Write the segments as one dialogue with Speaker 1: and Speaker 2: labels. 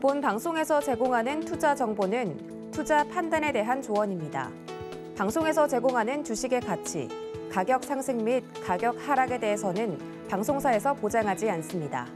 Speaker 1: 본 방송에서 제공하는 투자 정보는 투자 판단에 대한 조언입니다. 방송에서 제공하는 주식의 가치, 가격 상승 및 가격 하락에 대해서는 방송사에서 보장하지 않습니다.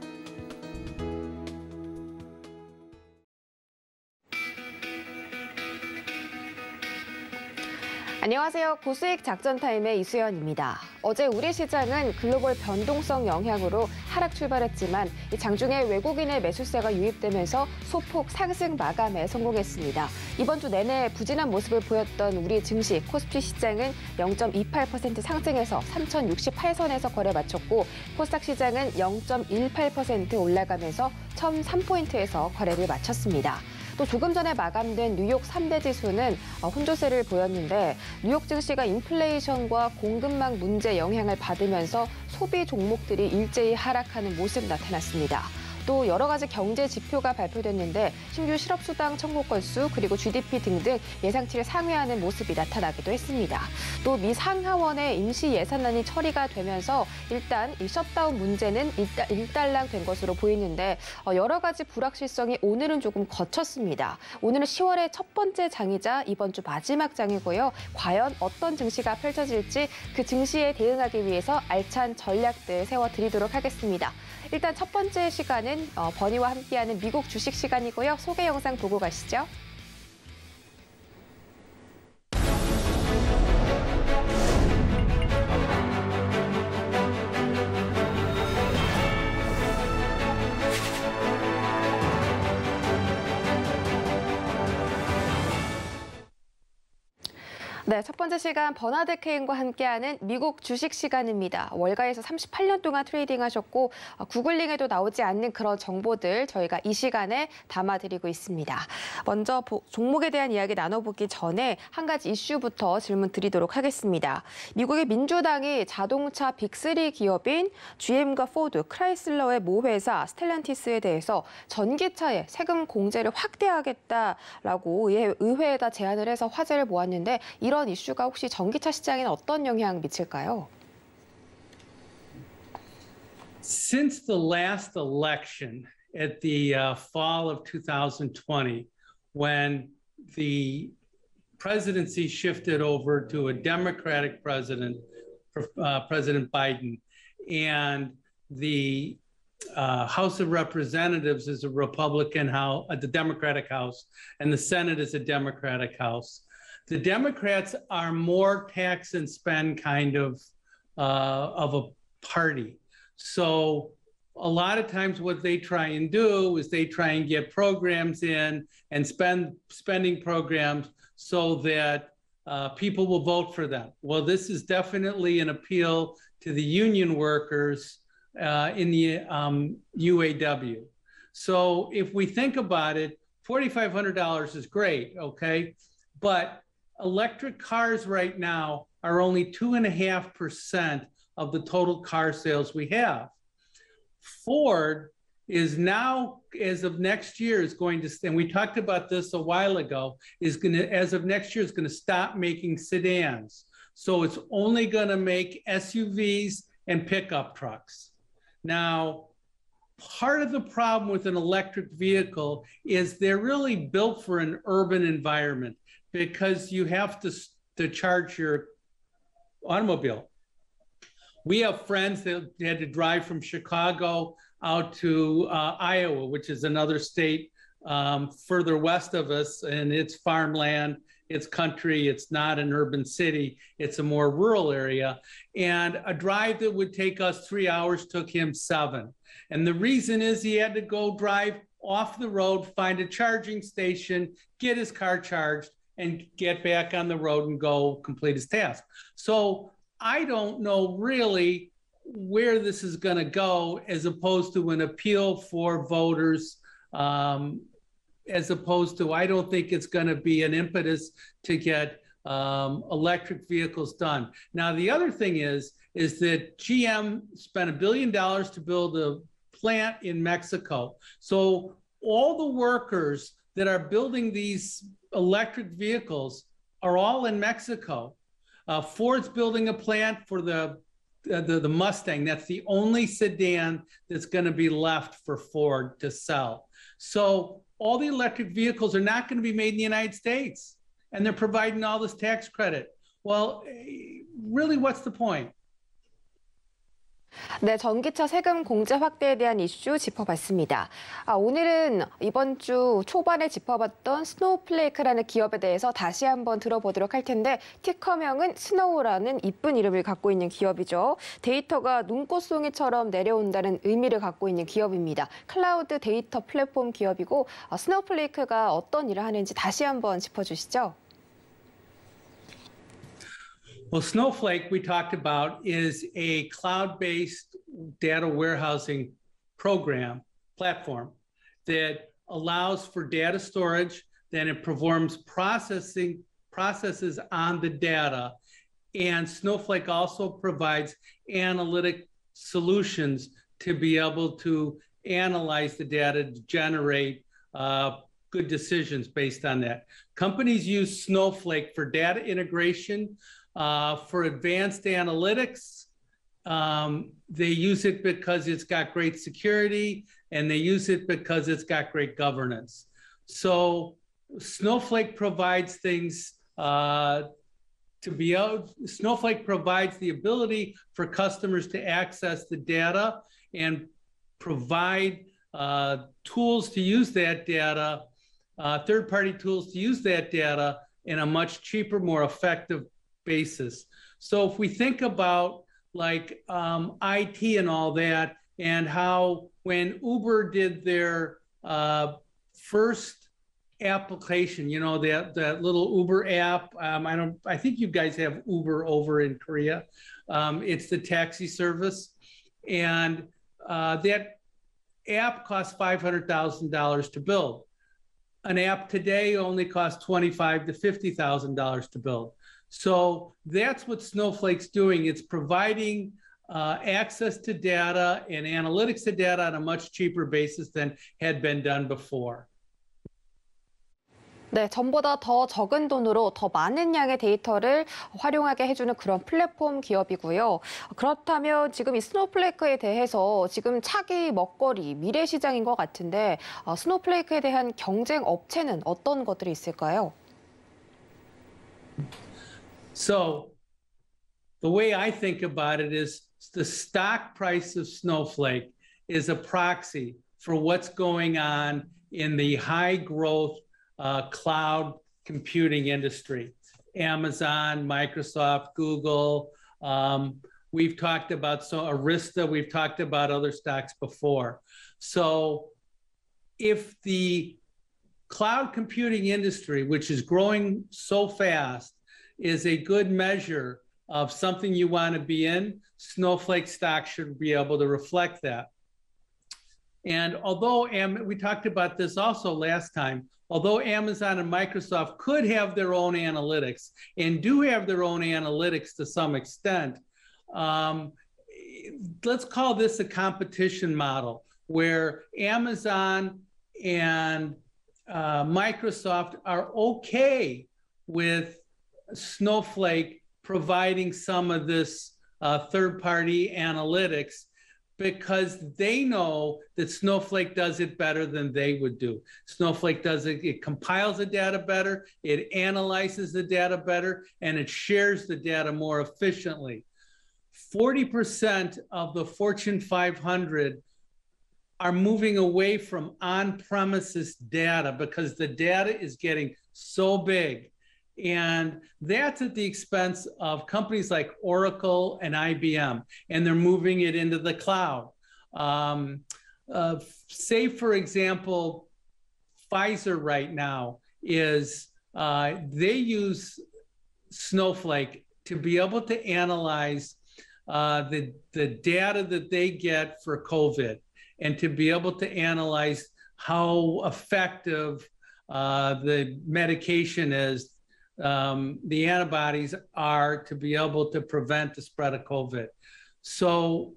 Speaker 1: 안녕하세요. 고수익 작전타임의 이수연입니다. 어제 우리 시장은 글로벌 변동성 영향으로 하락 출발했지만 장중에 외국인의 매수세가 유입되면서 소폭 상승 마감에 성공했습니다. 이번 주 내내 부진한 모습을 보였던 우리 증시 코스피 시장은 0.28% 상승해서 3,068선에서 거래 마쳤고 코스닥 시장은 0.18% 올라가면서 1,003포인트에서 거래를 마쳤습니다. 또 조금 전에 마감된 뉴욕 3대 지수는 혼조세를 보였는데 뉴욕 증시가 인플레이션과 공급망 문제 영향을 받으면서 소비 종목들이 일제히 하락하는 모습 나타났습니다. 또 여러 가지 경제 지표가 발표됐는데 신규 실업수당 청구 건수 그리고 GDP 등등 예상치를 상회하는 모습이 나타나기도 했습니다. 또 미 상하원의 임시 예산안이 처리가 되면서 일단 이 셧다운 문제는 일단락된 것으로 보이는데 여러 가지 불확실성이 오늘은 조금 거쳤습니다. 오늘은 10월의 첫 번째 장이자 이번 주 마지막 장이고요. 과연 어떤 증시가 펼쳐질지 그 증시에 대응하기 위해서 알찬 전략들 세워드리도록 하겠습니다. 일단 첫 번째 시간은 버니와 함께하는 미국 주식 시간이고요. 소개 영상 보고 가시죠. 네, 첫 번째 시간 버나드 케인과 함께하는 미국 주식 시간입니다. 월가에서 38년 동안 트레이딩하셨고 구글링에도 나오지 않는 그런 정보들 저희가 이 시간에 담아드리고 있습니다. 먼저 종목에 대한 이야기 나눠보기 전에 한 가지 이슈부터 질문 드리도록 하겠습니다. 미국의 민주당이 자동차 빅3 기업인 GM과 포드, 크라이슬러의 모회사 스텔란티스에 대해서 전기차에 세금 공제를 확대하겠다라고 의회에다 제안을 해서 화제를 모았는데 이런 이슈가 혹시 전기차 시장에는 어떤 영향 미칠까요?
Speaker 2: Since the last election at the fall of 2020, when the presidency shifted over to a Democratic president, President Biden, and the House of Representatives is a Republican House, the Democratic House, and the Senate is a Democratic House. The Democrats are more tax and spend kind of a party. So a lot of times what they try and do is they try and get programs in and spending programs so that people will vote for them. Well, this is definitely an appeal to the union workers in the UAW. So if we think about it, $4,500 is great, okay? But electric cars right now are only 2.5% of the total car sales we have. Ford is now, as of next year, is going to, and we talked about this a while ago, is going to, as of next year, is going to stop making sedans. So it's only going to make SUVs and pickup trucks. Now, part of the problem with an electric vehicle is they're really built for an urban environment, because you have to charge your automobile. We have friends that had to drive from Chicago out to Iowa, which is another state further west of us, and it's farmland, it's country, it's not an urban city, it's a more rural area. And a drive that would take us 3 hours took him 7. And the reason is he had to go drive off the road, find a charging station, get his car charged, and get back on the road and go complete his task. So I don't know really where this is going to go, as opposed to an appeal for voters, as opposed to, I don't think it's going to be an impetus to get electric vehicles done. Now, the other thing is that GM spent $1 billion to build a plant in Mexico. So all the workers that are building these electric vehicles are all in Mexico. Ford's building a plant for the Mustang. That's the only sedan that's going to be left for Ford to sell. So all the electric vehicles are not going to be made in the United States, and they're providing all this tax credit. Well, really, what's the point?
Speaker 1: 네, 전기차 세금 공제 확대에 대한 이슈 짚어봤습니다. 오늘은 이번 주 초반에 짚어봤던 스노우플레이크라는 기업에 대해서 다시 한번 들어보도록 할 텐데 티커명은 스노우라는 이쁜 이름을 갖고 있는 기업이죠. 데이터가 눈꽃송이처럼 내려온다는 의미를 갖고 있는 기업입니다. 클라우드 데이터 플랫폼 기업이고 스노우플레이크가 어떤 일을 하는지 다시 한번 짚어주시죠.
Speaker 2: Well, Snowflake, we talked about, is a cloud-based data warehousing platform that allows for data storage, then it performs processes on the data. And Snowflake also provides analytic solutions to be able to analyze the data to generate good decisions based on that. Companies use Snowflake for data integration, for advanced analytics. They use it because it's got great security, and they use it because it's got great governance. So Snowflake provides things Snowflake provides the ability for customers to access the data and provide tools to use that data, third-party tools to use that data in a much cheaper, more effective basis. So if we think about like IT and all that, and how when Uber did their first application, you know, that little Uber app, I think you guys have Uber over in Korea. It's the taxi service, and that app costs $500,000 to build. An app today only costs $25,000 to $50,000 to build. So that's what Snowflake's doing. It's providing access to data and analytics to data on a much cheaper basis than had been done before.
Speaker 1: 네, 전보다 더 적은 돈으로 더 많은 양의 데이터를 활용하게 해주는 그런 플랫폼 기업이고요. 그렇다면 지금 이 스노우플레이크에 대해서 지금 차기 먹거리, 미래 시장인 것 같은데 스노우플레이크에 대한 경쟁 업체는 어떤 것들이 있을까요?
Speaker 2: So the way I think about it is the stock price of Snowflake is a proxy for what's going on in the high growth cloud computing industry. Amazon, Microsoft, Google. We've talked about Arista, we've talked about other stocks before. So if the cloud computing industry, which is growing so fast, is a good measure of something you want to be in, Snowflake stock should be able to reflect that. And although we talked about this also last time, although Amazon and Microsoft could have their own analytics and do have their own analytics to some extent, let's call this a competition model where Amazon and Microsoft are okay with Snowflake providing some of this third-party analytics because they know that Snowflake does it better than they would do. Snowflake does it, it compiles the data better, it analyzes the data better, and it shares the data more efficiently. 40% of the Fortune 500 are moving away from on-premises data because the data is getting so big. And that's at the expense of companies like Oracle and IBM, and they're moving it into the cloud. Say, for example, Pfizer right now is, they use Snowflake to be able to analyze the data that they get for COVID and to be able to analyze how effective the medication is, the antibodies are to be able to prevent the spread of COVID. So,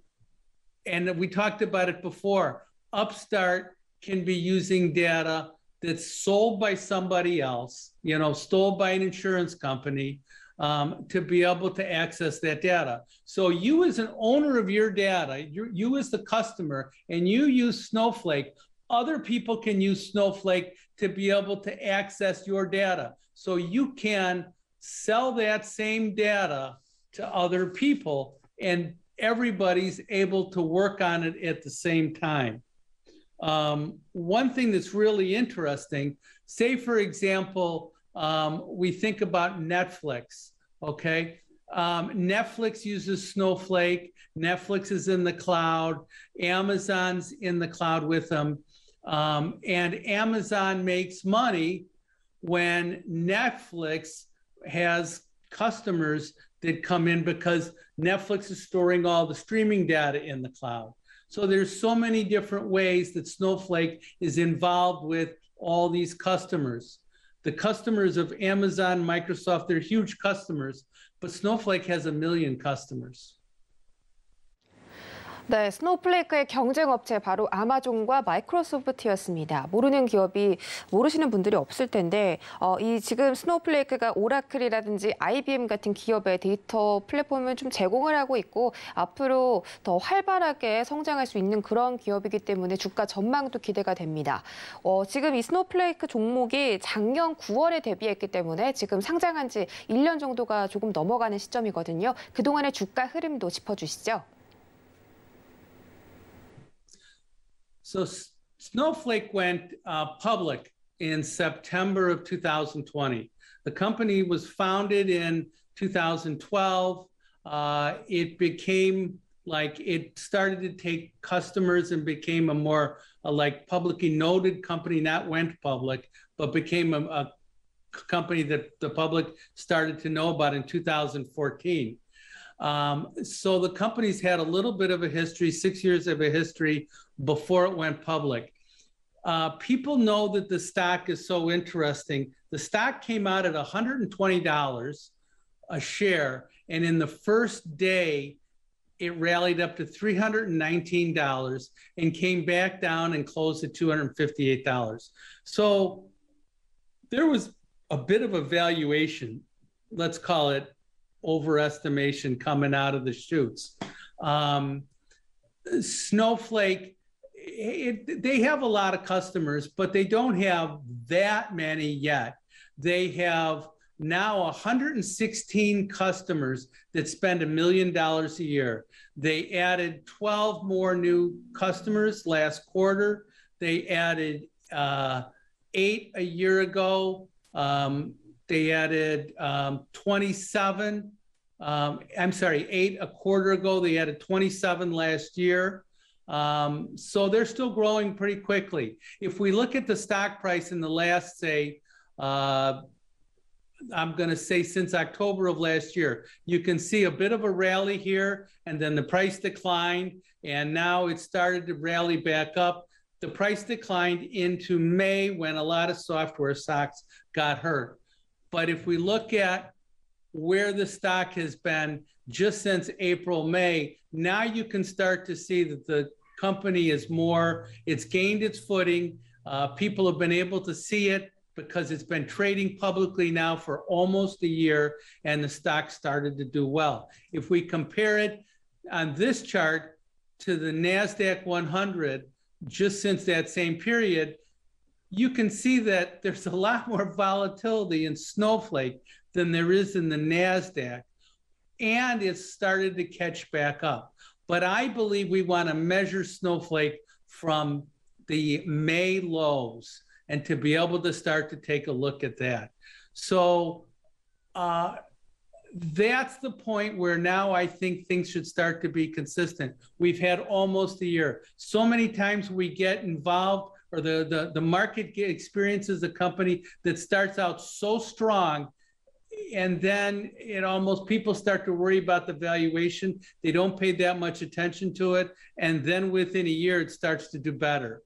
Speaker 2: and we talked about it before, Upstart can be using data that's sold by somebody else, you know, stole by an insurance company, to be able to access that data. So you as an owner of your data, you as the customer, and you use Snowflake, other people can use Snowflake to be able to access your data. So you can sell that same data to other people and everybody's able to work on it at the same time. One thing that's really interesting, say for example, we think about Netflix, okay? Netflix uses Snowflake, Netflix is in the cloud, Amazon's in the cloud with them, and Amazon makes money when Netflix has customers that come in because Netflix is storing all the streaming data in the cloud. So there's so many different ways that Snowflake is involved with all these customers. The customers of Amazon, Microsoft, they're huge customers, but Snowflake has 1 million customers.
Speaker 1: 네, 스노우플레이크의 경쟁 업체 바로 아마존과 마이크로소프트였습니다. 모르는 기업이 모르시는 분들이 없을 텐데 이 지금 스노우플레이크가 오라클이라든지 IBM 같은 기업의 데이터 플랫폼을 좀 제공을 하고 있고 앞으로 더 활발하게 성장할 수 있는 그런 기업이기 때문에 주가 전망도 기대가 됩니다. 지금 이 스노우플레이크 종목이 작년 9월에 데뷔했기 때문에 지금 상장한 지 1년 정도가 조금 넘어가는 시점이거든요. 그동안의 주가 흐름도 짚어주시죠.
Speaker 2: So Snowflake went public in September of 2020. The company was founded in 2012. It became like it started to take customers and became a more like publicly noted company, not went public, but became a company that the public started to know about in 2014. So the company's had a little bit of a history, 6 years of a history before it went public. People know that the stock is so interesting. The stock came out at $120 a share, and in the first day, it rallied up to $319 and came back down and closed at $258. So there was a bit of a valuation, let's call it overestimation coming out of the chutes. Snowflake, they have a lot of customers, but they don't have that many yet. They have now 116 customers that spend $1 million a year. They added 12 more new customers last quarter. They added 8 a year ago. They added 27. I'm sorry, 8 a quarter ago. They added 27 last year. So they're still growing pretty quickly. If we look at the stock price in the last, say, I'm going to say since October of last year, you can see a bit of a rally here, and then the price declined, and now it started to rally back up. The price declined into May when a lot of software stocks got hurt. But if we look at where the stock has been just since April, May, now you can start to see that the company is more, it's gained its footing. People have been able to see it because it's been trading publicly now for almost a year, and the stock started to do well. If we compare it on this chart to the NASDAQ 100, just since that same period, you can see that there's a lot more volatility in Snowflake than there is in the NASDAQ, and it's started to catch back up. But I believe we want to measure Snowflake from the May lows and to be able to start to take a look at that. So that's the point where now I think things should start to be consistent. We've had almost a year. So many times we get involved, or the market experiences a company that starts out so strong, and then it almost, people start to worry about the valuation. They don't pay that much attention to it, and then within a year it starts to do better.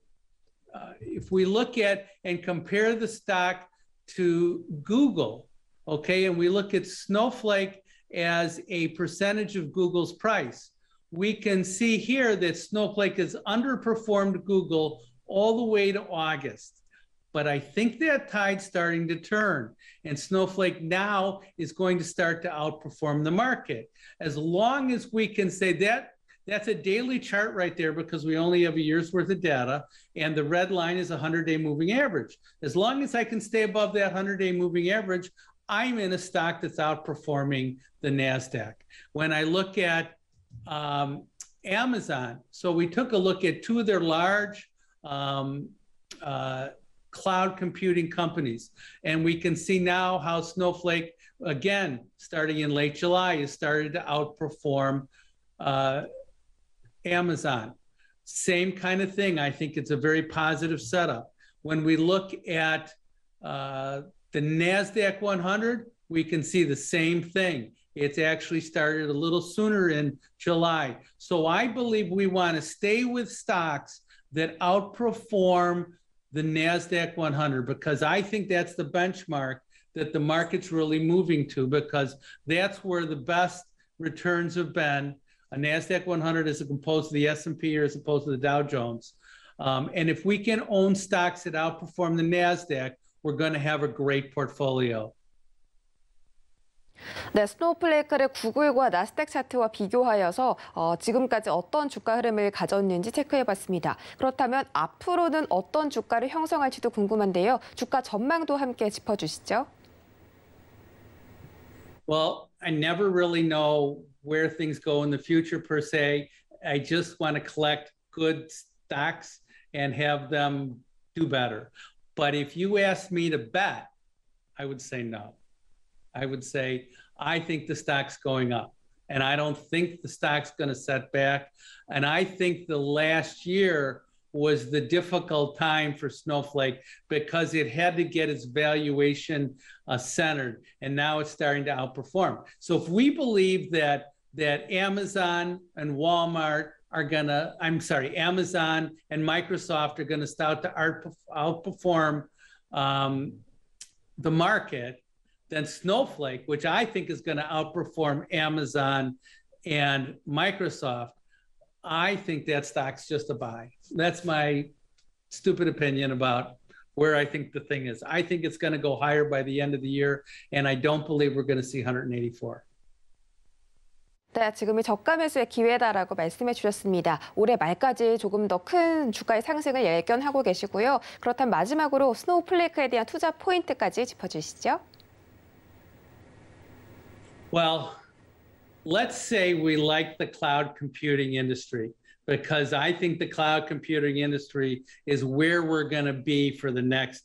Speaker 2: If we look at and compare the stock to Google, okay, and we look at Snowflake as a percentage of Google's price, we can see here that Snowflake has underperformed Google all the way to August. But I think that tide's starting to turn, and Snowflake now is going to start to outperform the market. As long as we can say that That's a daily chart right there because we only have a year's worth of data, and the red line is a 100-day moving average. As long as I can stay above that 100-day moving average, I'm in a stock that's outperforming the NASDAQ. When I look at Amazon, so we took a look at two of their large cloud computing companies, and we can see now how Snowflake, again, starting in late July, has started to outperform Amazon. Same kind of thing. I think it's a very positive setup. When we look at the NASDAQ 100, we can see the same thing. It's actually started a little sooner in July. So I believe we want to stay with stocks that outperform the NASDAQ 100 because I think that's the benchmark that the market's really moving to because that's where the best returns have been. A NASDAQ 100 is composed of the S&P or as opposed to the Dow Jones. And if we can own stocks that outperform the NASDAQ, we're going to have a great portfolio.
Speaker 1: 네, 스노우플레이크를 구글과 나스닥 차트와 비교하여서 지금까지 어떤 주가 흐름을 가졌는지 체크해봤습니다. 그렇다면 앞으로는 어떤 주가를 형성할지도 궁금한데요. 주가 전망도 함께 짚어주시죠.
Speaker 2: Well, I never really know where things go in the future per se. I just want to collect good stocks and have them do better. But if you ask me to bet, I would say no. I would say, I think the stock's going up. And I don't think the stock's going to set back. And I think the last year was the difficult time for Snowflake because it had to get its valuation centered. And now it's starting to outperform. So if we believe that Amazon and Walmart are going to, Amazon and Microsoft are going to start to outperform the market, then Snowflake, which I think is going to outperform Amazon and Microsoft, I think that stock's just a buy. That's my stupid opinion about where I think the thing is. I think it's going to go higher by the end of the year, and I don't believe we're going to see 184.
Speaker 1: 네, 지금이 저가 매수의 기회다라고 말씀해 주셨습니다. 올해 말까지 조금 더 큰 주가의 상승을 예견하고 계시고요. 그렇다면 마지막으로 스노우플레이크에 대한 투자 포인트까지 짚어주시죠.
Speaker 2: Well, let's say we like the cloud computing industry because I think the cloud computing industry is where we're going to be for the next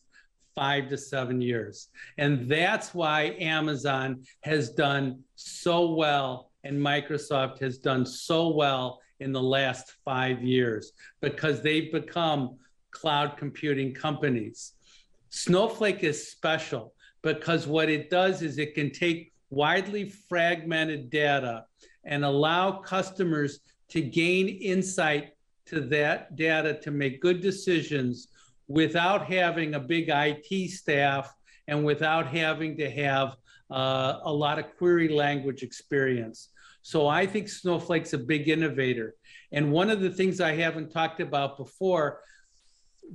Speaker 2: 5 to 7 years. And that's why Amazon has done so well and Microsoft has done so well in the last 5 years because they've become cloud computing companies. Snowflake is special because what it does is it can take widely fragmented data and allow customers to gain insight to that data to make good decisions without having a big IT staff and without having to have a lot of query language experience. So I think Snowflake's a big innovator. And one of the things I haven't talked about before,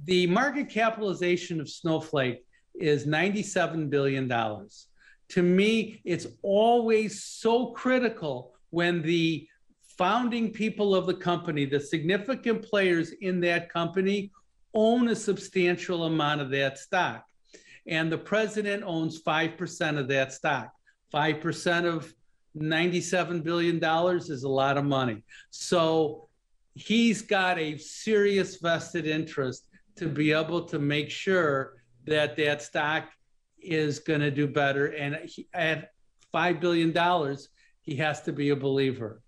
Speaker 2: the market capitalization of Snowflake is $97 billion. To me, it's always so critical when the founding people of the company, the significant players in that company, own a substantial amount of that stock. And the president owns 5% of that stock. 5% of $97 billion is a lot of money. So he's got a serious vested interest to be able to make sure that that stock is going to do better. And at $5 billion, he has to be a believer.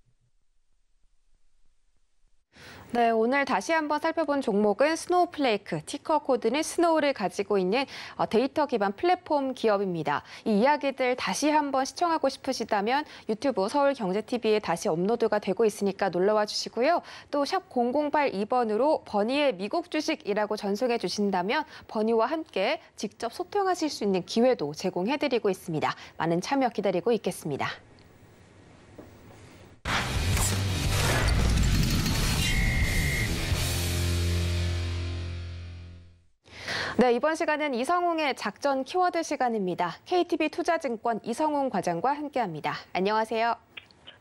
Speaker 1: 네, 오늘 다시 한번 살펴본 종목은 스노우플레이크, 티커 코드는 스노우를 가지고 있는 데이터 기반 플랫폼 기업입니다. 이 이야기들 다시 한번 시청하고 싶으시다면 유튜브 서울경제TV에 다시 업로드가 되고 있으니까 놀러와 주시고요. 또 샵 0082번으로 버니의 미국 주식이라고 전송해 주신다면 버니와 함께 직접 소통하실 수 있는 기회도 제공해드리고 있습니다. 많은 참여 기다리고 있겠습니다. 네, 이번 시간은 이성웅의 작전 키워드 시간입니다. KTB 투자증권 이성웅 과장과 함께합니다. 안녕하세요.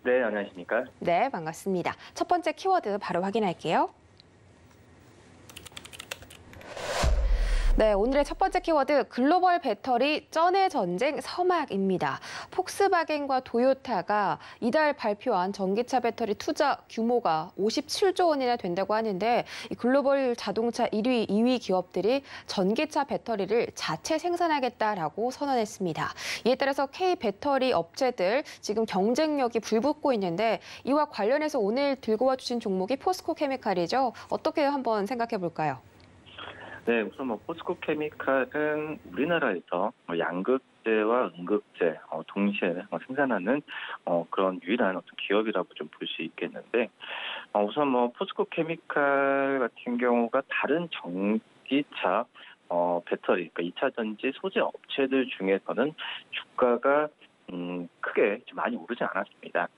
Speaker 3: 네, 안녕하십니까?
Speaker 1: 네, 반갑습니다. 첫 번째 키워드 바로 확인할게요. 네, 오늘의 첫 번째 키워드 글로벌 배터리 쩐의 전쟁 서막입니다. 폭스바겐과 도요타가 이달 발표한 전기차 배터리 투자 규모가 57조 원이나 된다고 하는데 이 글로벌 자동차 1위, 2위 기업들이 전기차 배터리를 자체 생산하겠다라고 선언했습니다. 이에 따라서 K 배터리 업체들 지금 경쟁력이 불붙고 있는데 이와 관련해서 오늘 들고 와주신 종목이 포스코 케미칼이죠. 어떻게 한번 생각해 볼까요?
Speaker 3: 네, 우선 포스코 케미칼은 우리나라에서 양극재와 음극재 동시에 생산하는 그런 유일한 어떤 기업이라고 좀 볼 수 있겠는데, 우선 포스코 케미칼 같은 경우가 다른 전기차 배터리, 그러니까 2차 전지 소재 업체들 중에서는 주가가 크게 좀 많이 오르지 않았습니다.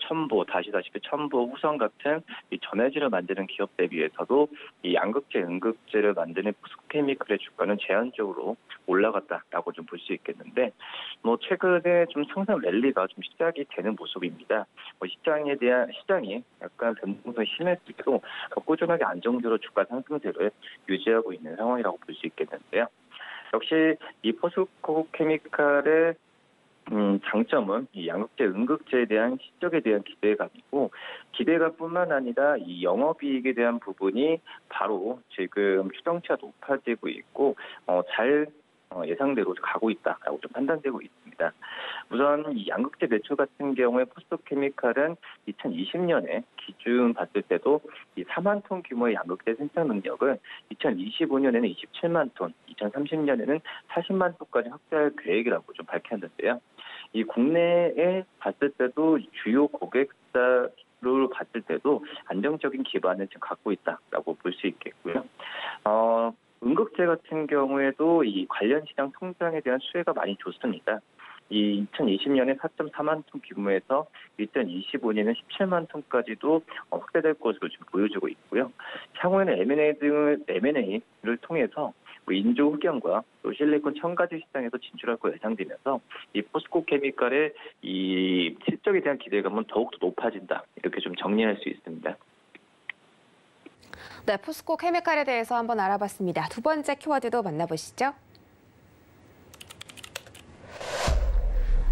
Speaker 3: 첨보, 다시다시피 첨보, 후성 같은 이 전해질을 만드는 기업 대비해서도 이 양극재, 음극재를 만드는 포스코케미칼의 주가는 제한적으로 올라갔다라고 좀 볼 수 있겠는데, 최근에 좀 상승 랠리가 좀 시작이 되는 모습입니다. 시장이 약간 변동성이 심했을 때도 꾸준하게 안정적으로 주가 상승세를 유지하고 있는 상황이라고 볼 수 있겠는데요. 역시 이 포스코케미칼의 장점은 이 양극재, 음극재에 대한 실적에 대한 기대감이고, 기대감뿐만 아니라 이 영업이익에 대한 부분이 바로 지금 추정치가 높아지고 있고 잘 예상대로 가고 있다라고 좀 판단되고 있습니다. 우선 이 양극재 매출 같은 경우에 포스코케미칼은 2020년에 기준 봤을 때도 이 4만 톤 규모의 양극재 생산 능력을 2025년에는 27만 톤, 2030년에는 40만 톤까지 확대할 계획이라고 좀 밝혔는데요. 이 국내에 봤을 때도 주요 고객사를 봤을 때도 안정적인 기반을 지금 갖고 있다라고 볼 수 있겠고요. 음극재 같은 경우에도 이 관련 시장 성장에 대한 수혜가 많이 좋습니다. 이 2020년에 4.4만 톤 규모에서 2025년에는 17만 톤까지도 확대될 것으로 지금 보여지고 있고요. 향후에는 M&A를 통해서 인조 흑연과 또 실리콘 첨가제 시장에서 진출할 거 예상되면서 이 포스코 케미칼의 이 실적에 대한 기대감은 더욱더 높아진다, 이렇게 좀 정리할 수 있습니다.
Speaker 1: 네, 포스코 케미칼에 대해서 한번 알아봤습니다. 두 번째 키워드도 만나보시죠.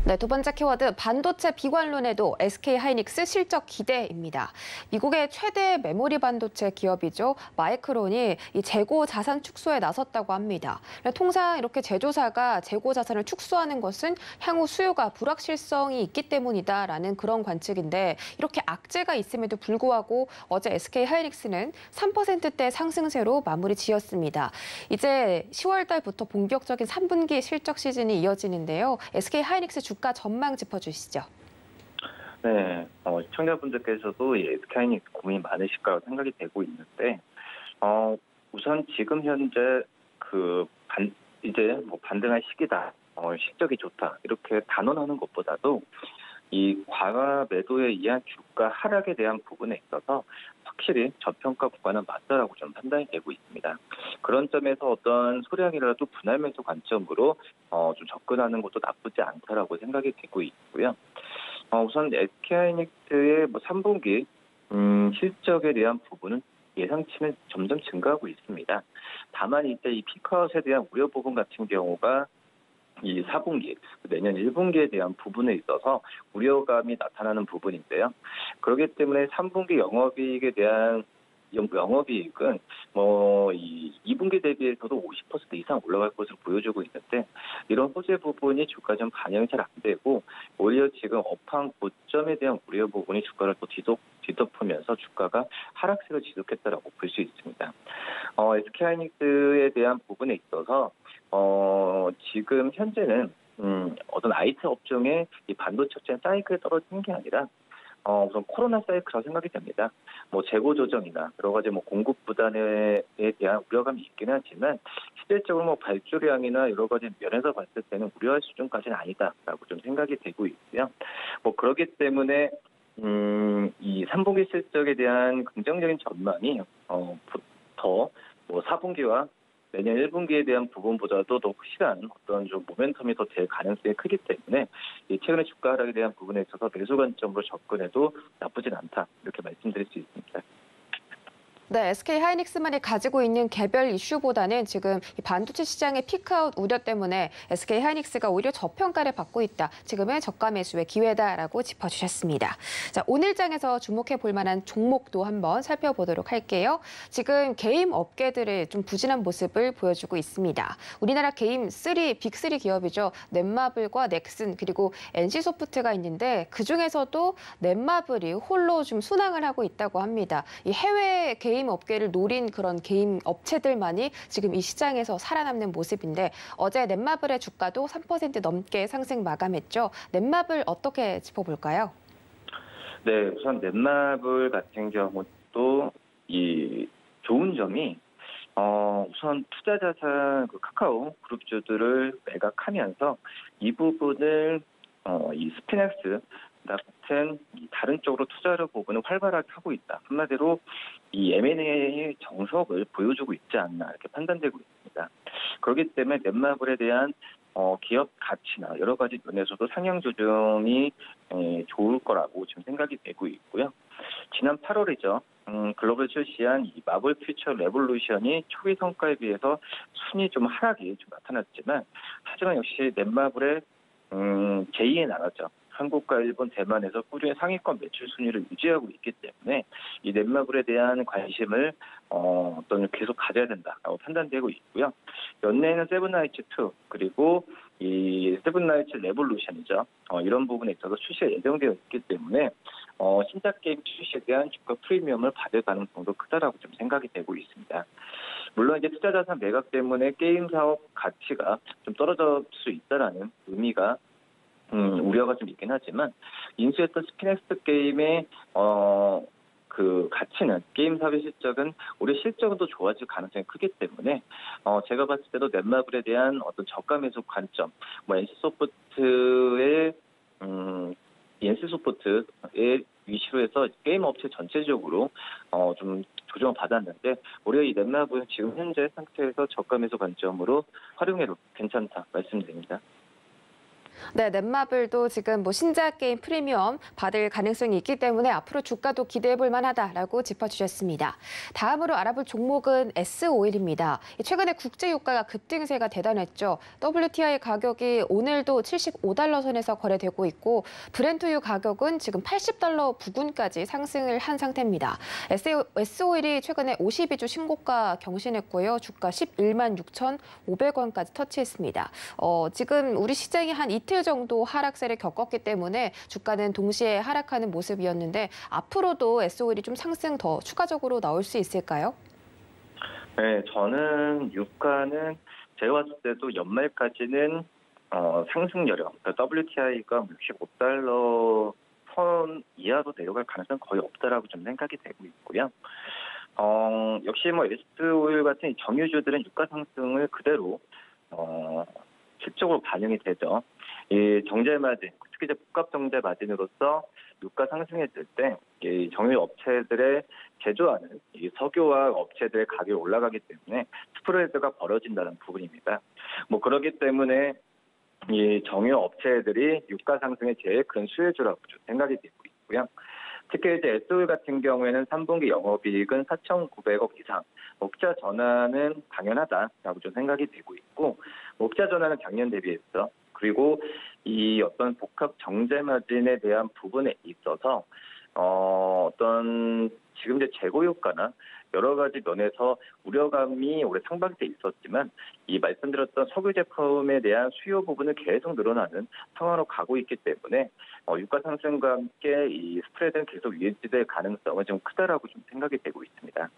Speaker 1: 네, 두 번째 키워드 반도체 비관론에도 SK 하이닉스 실적 기대입니다. 미국의 최대 메모리 반도체 기업이죠. 마이크론이 이 재고 자산 축소에 나섰다고 합니다. 통상 이렇게 제조사가 재고 자산을 축소하는 것은 향후 수요가 불확실성이 있기 때문이다라는 그런 관측인데 이렇게 악재가 있음에도 불구하고 어제 SK 하이닉스는 3%대 상승세로 마무리 지었습니다. 이제 10월 달부터 본격적인 3분기 실적 시즌이 이어지는데요. SK 하이닉스 주가 전망 짚어주시죠.
Speaker 3: 네, 시청자분들께서도 SK하이닉스 고민이 많으실까 생각이 되고 있는데, 우선 지금 현재 이제 반등할 시기다, 실적이 좋다, 이렇게 단언하는 것보다도 이 과거 매도에 의한 주가 하락에 대한 부분에 있어서 확실히 저평가 구간은 맞다라고 좀 판단이 되고 있습니다. 그런 점에서 어떤 소량이라도 분할 매수 관점으로 좀 접근하는 것도 나쁘지 않다라고 생각이 되고 있고요. 우선 SK하이닉스의 3분기 실적에 대한 부분은 예상치는 점점 증가하고 있습니다. 다만 이때 이 피크아웃에 대한 우려 부분 같은 경우가 이 4분기, 내년 1분기에 대한 부분에 있어서 우려감이 나타나는 부분인데요. 그렇기 때문에 3분기 영업이익에 대한 영업이익은 이 2분기 대비해서도 50% 이상 올라갈 것으로 보여주고 있는데, 이런 호재 부분이 주가 좀 반영이 잘 안 되고 오히려 지금 업황 고점에 대한 우려 부분이 주가를 또 뒤덮으면서 주가가 하락세를 지속했다라고 볼 수 있습니다. SK하이닉스에 대한 부분에 있어서 지금 현재는 어떤 IT 업종의 이 반도체 사이클에 떨어지는 게 아니라 우선 코로나 사이클이라고 생각이 됩니다. 재고 조정이나 여러 가지 공급 부담에 대한 우려감이 있긴 하지만 실질적으로 발주량이나 여러 가지 면에서 봤을 때는 우려할 수준까지는 아니다라고 좀 생각이 되고 있고요. 그렇기 때문에 이 3분기 실적에 대한 긍정적인 전망이 더 4분기와 내년 1분기에 대한 부분보다도 더 확실한 어떤 좀 모멘텀이 더 될 가능성이 크기 때문에 이 최근의 주가 하락에 대한 부분에 있어서 매수 관점으로 접근해도 나쁘진 않다 이렇게 말씀드릴 수 있습니다.
Speaker 1: 네, SK 하이닉스만이 가지고 있는 개별 이슈보다는 지금 이 반도체 시장의 피크아웃 우려 때문에 SK 하이닉스가 오히려 저평가를 받고 있다. 지금은 저가 매수의 기회다라고 짚어주셨습니다. 자, 오늘 장에서 주목해 볼 만한 종목도 한번 살펴보도록 할게요. 지금 게임 업계들의 좀 부진한 모습을 보여주고 있습니다. 우리나라 게임 빅3 기업이죠. 넷마블과 넥슨 그리고 NC소프트가 있는데 그중에서도 넷마블이 홀로 좀 순항을 하고 있다고 합니다. 이 해외 게임 업계를 노린 그런 게임 업체들만이 지금 이 시장에서 살아남는 모습인데 어제 넷마블의 주가도 3% 넘게 상승 마감했죠. 넷마블 어떻게 짚어볼까요?
Speaker 3: 네, 우선 넷마블 같은 경우도 이 좋은 점이 우선 투자 자산 카카오 그룹주들을 매각하면서 이 부분을 이 스피넥스 같은 다른 쪽으로 투자를 부분을 활발하게 하고 있다. 한마디로 이 M&A의 정석을 보여주고 있지 않나 이렇게 판단되고 있습니다. 그렇기 때문에 넷마블에 대한 기업 가치나 여러 가지 면에서도 상향 조정이 좋을 거라고 지금 생각이 되고 있고요. 지난 8월이죠. 글로벌 출시한 이 마블 퓨처 레볼루션이 초기 성과에 비해서 순위 좀 하락이 좀 나타났지만 하지만 역시 넷마블의 제2의 나라죠. 한국과 일본, 대만에서 꾸준히 상위권 매출 순위를 유지하고 있기 때문에 이 넷마블에 대한 관심을 계속 가져야 된다라고 판단되고 있고요. 연내에는 세븐나이츠 2 그리고 이 세븐나이츠 레볼루션이죠. 이런 부분에 있어서 출시가 예정되어 있기 때문에 신작 게임 출시에 대한 주가 프리미엄을 받을 가능성도 크다라고 좀 생각이 되고 있습니다. 물론 이제 투자 자산 매각 때문에 게임 사업 가치가 좀 떨어질 수 있다라는 의미가 우려가 좀 있긴 하지만 인수했던 스피넥스 게임의 그 가치는 게임 사업의 실적은 올해 실적은 더 좋아질 가능성이 크기 때문에 제가 봤을 때도 넷마블에 대한 어떤 저가 매수 관점, NC소프트의 위시로 해서 게임 업체 전체적으로 좀 조정을 받았는데 올해 이 넷마블은 지금 현재 상태에서 저가 매수 관점으로 활용해도 괜찮다 말씀드립니다.
Speaker 1: 네, 넷마블도 지금 신작 게임 프리미엄 받을 가능성이 있기 때문에 앞으로 주가도 기대해 볼 만하다라고 짚어주셨습니다. 다음으로 알아볼 종목은 S-오일입니다. 최근에 국제 유가가 급등세가 대단했죠. WTI 가격이 오늘도 75달러 선에서 거래되고 있고 브렌트유 가격은 지금 80달러 부근까지 상승을 한 상태입니다. S-오일이 최근에 52주 신고가 경신했고요. 주가 11만 6,500원까지 터치했습니다. 지금 우리 시장이 한 이틀 정도 하락세를 겪었기 때문에 주가는 동시에 하락하는 모습이었는데 앞으로도 S-오일이 좀 상승 더 추가적으로 나올 수 있을까요?
Speaker 3: 네, 저는 유가는 제가 봤을 때도 연말까지는 상승 여력, 그러니까 WTI가 65달러 선 이하로 내려갈 가능성은 거의 없다라고 좀 생각이 되고 있고요. 역시 S-오일 같은 정유주들은 유가 상승을 그대로 실적으로 반영이 되죠. 이 정제 마진, 특히 이제 복합 정제 마진으로서 유가 상승했을 때 이 정유 업체들의 제조하는 이 석유화학 업체들의 가격이 올라가기 때문에 스프레드가 벌어진다는 부분입니다. 그렇기 때문에 이 정유 업체들이 유가 상승의 제일 큰 수혜주라고 생각이 되고 있고요. 특히 이제 S-오일 같은 경우에는 3분기 영업이익은 4,900억 이상, 흑자 전환은 당연하다라고 좀 생각이 되고 있고, 흑자 전환은 작년 대비했어. 그리고 이 어떤 복합 정제 마진에 대한 부분에 있어서 어떤 지금 이제 재고 효과나 여러 가지 면에서 우려감이 올해 상반기 때 있었지만 이 말씀드렸던 석유 제품에 대한 수요 부분은 계속 늘어나는 상황으로 가고 있기 때문에 유가 상승과 함께 이 스프레드는 계속 유지될 가능성은 좀 크다라고 좀 생각이 되고 있습니다.